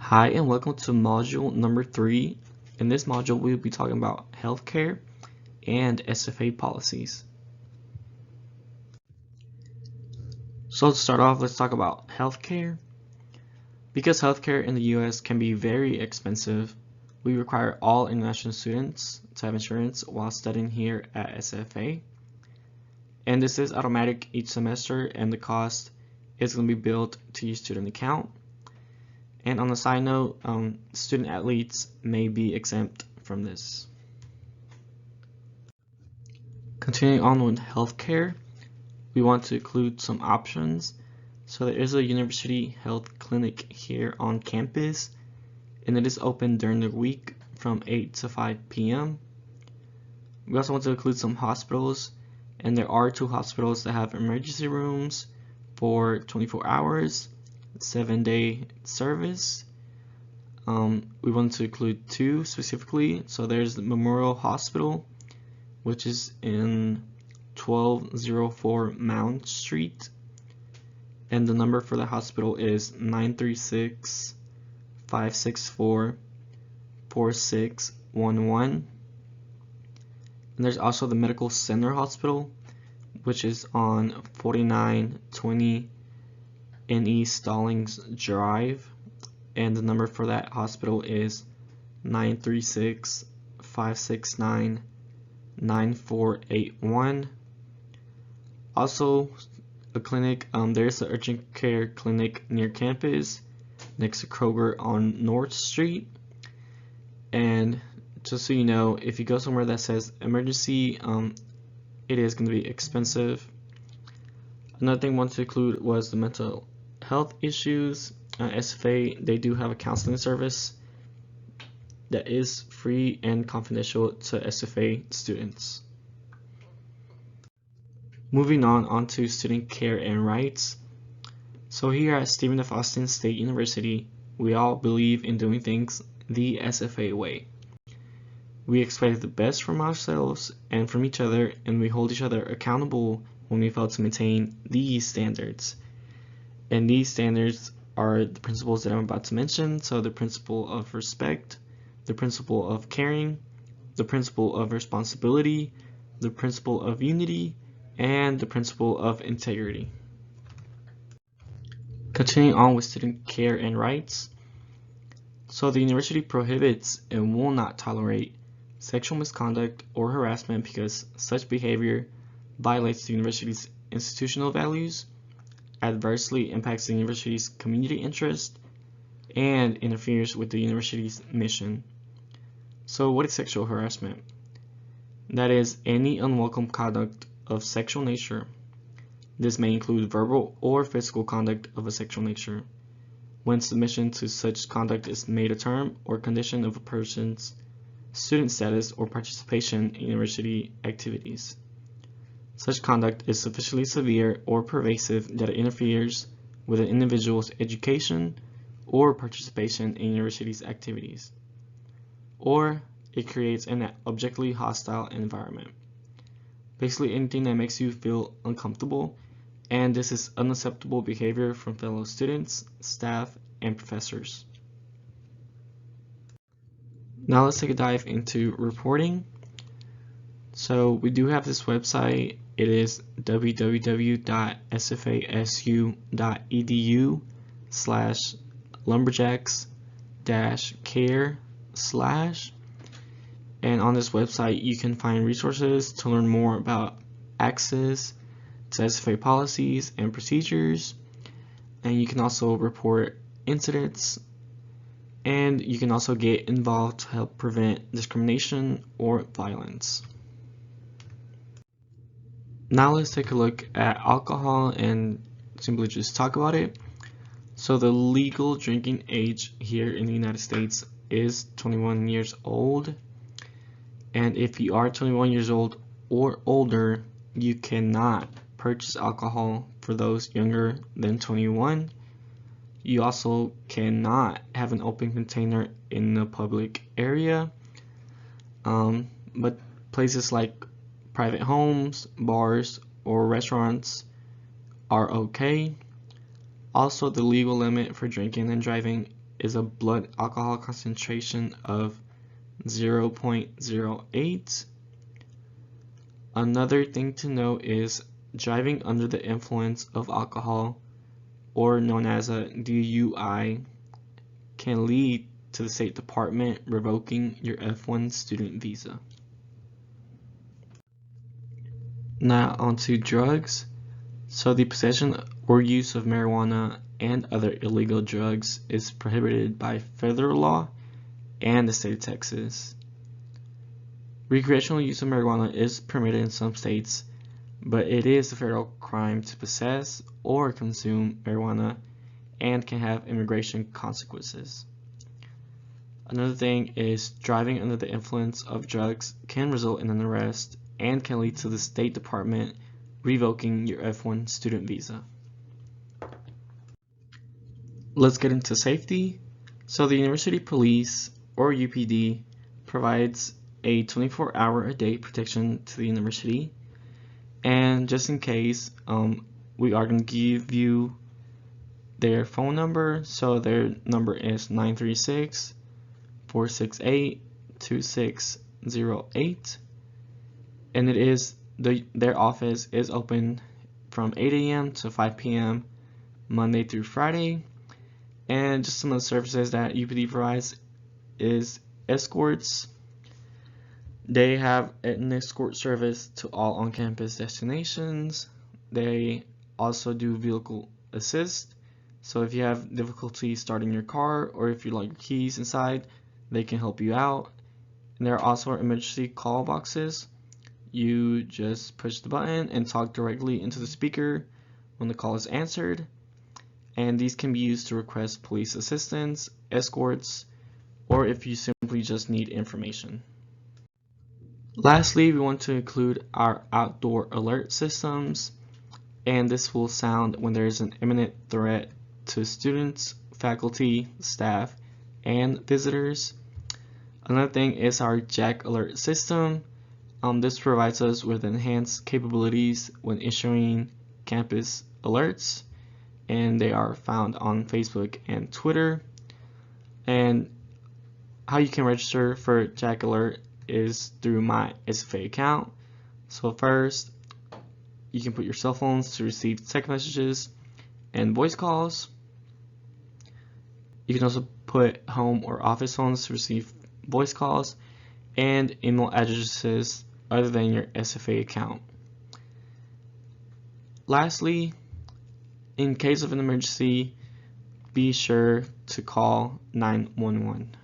Hi and welcome to module number 3. In this module we will be talking about healthcare and SFA policies. So to start off, let's talk about healthcare. Because healthcare in the US can be very expensive, we require all international students to have insurance while studying here at SFA. And this is automatic each semester, and the cost is going to be billed to your student account. And on a side note, student athletes may be exempt from this. Continuing on with healthcare, we want to include some options. So there is a university health clinic here on campus, and it is open during the week from 8 to 5 p.m. We also want to include some hospitals, and there are 2 hospitals that have emergency rooms for 24 hours. 7-day service. We want to include 2 specifically. So there's the Memorial Hospital, which is in 1204 Mount Street, and the number for the hospital is 936-564-4611. And there's also the Medical Center Hospital, which is on 4920 NE Stallings Drive, and the number for that hospital is 936-569-9481. Also, a clinic, there's an urgent care clinic near campus next to Kroger on North Street. And just so you know, if you go somewhere that says emergency, it is going to be expensive. Another thing I wanted to include was the mental health issues. SFA, they do have a counseling service that is free and confidential to SFA students. Moving on to student care and rights. So here at Stephen F. Austin State University, we all believe in doing things the SFA way. We expect the best from ourselves and from each other, and we hold each other accountable when we fail to maintain these standards. And these standards are the principles that I'm about to mention. So the principle of respect, the principle of caring, the principle of responsibility, the principle of unity, and the principle of integrity. Continuing on with student care and rights. So the university prohibits and will not tolerate sexual misconduct or harassment because such behavior violates the university's institutional values, adversely impacts the university's community interest, and interferes with the university's mission. So what is sexual harassment? That is any unwelcome conduct of sexual nature. This may include verbal or physical conduct of a sexual nature, when submission to such conduct is made a term or condition of a person's student status or participation in university activities. Such conduct is sufficiently severe or pervasive that it interferes with an individual's education or participation in university's activities, or it creates an objectively hostile environment. Basically anything that makes you feel uncomfortable, and this is unacceptable behavior from fellow students, staff, and professors. Now let's take a dive into reporting. So we do have this website. It is www.sfasu.edu/lumberjacks-care/, and on this website you can find resources to learn more about access to SFA policies and procedures, and you can also report incidents, and you can also get involved to help prevent discrimination or violence. Now let's take a look at alcohol and simply just talk about it. So the legal drinking age here in the United States is 21 years old, and if you are 21 years old or older, you cannot purchase alcohol for those younger than 21. You also cannot have an open container in a public area, but places like private homes, bars, or restaurants are okay. Also, the legal limit for drinking and driving is a blood alcohol concentration of 0.08. Another thing to note is driving under the influence of alcohol, or known as a DUI, can lead to the State Department revoking your F1 student visa. Now onto drugs. So the possession or use of marijuana and other illegal drugs is prohibited by federal law and the state of Texas. Recreational use of marijuana is permitted in some states, but it is a federal crime to possess or consume marijuana and can have immigration consequences. Another thing is driving under the influence of drugs can result in an arrest and can lead to the State Department revoking your F1 student visa. Let's get into safety. So the University Police, or UPD, provides a 24-hour-a-day protection to the university. And just in case, we are going to give you their phone number. So their number is 936-468-2608. And it is their office is open from 8 a.m. to 5 p.m. Monday through Friday. And just some of the services that UPD provides is escorts. They have an escort service to all on-campus destinations. They also do vehicle assist. So if you have difficulty starting your car, or if you like your keys inside, they can help you out. And there are also emergency call boxes. You just push the button and talk directly into the speaker when the call is answered. And these can be used to request police assistance, escorts, or if you simply just need information. Lastly, we want to include our outdoor alert systems, and this will sound when there is an imminent threat to students, faculty, staff, and visitors. Another thing is our Jack alert system. This provides us with enhanced capabilities when issuing campus alerts, and they are found on Facebook and Twitter. And how you can register for Jack Alert is through my SFA account. So first, you can put your cell phones to receive text messages and voice calls. You can also put home or office phones to receive voice calls and email addresses other than your SFA account. Lastly, in case of an emergency, be sure to call 911.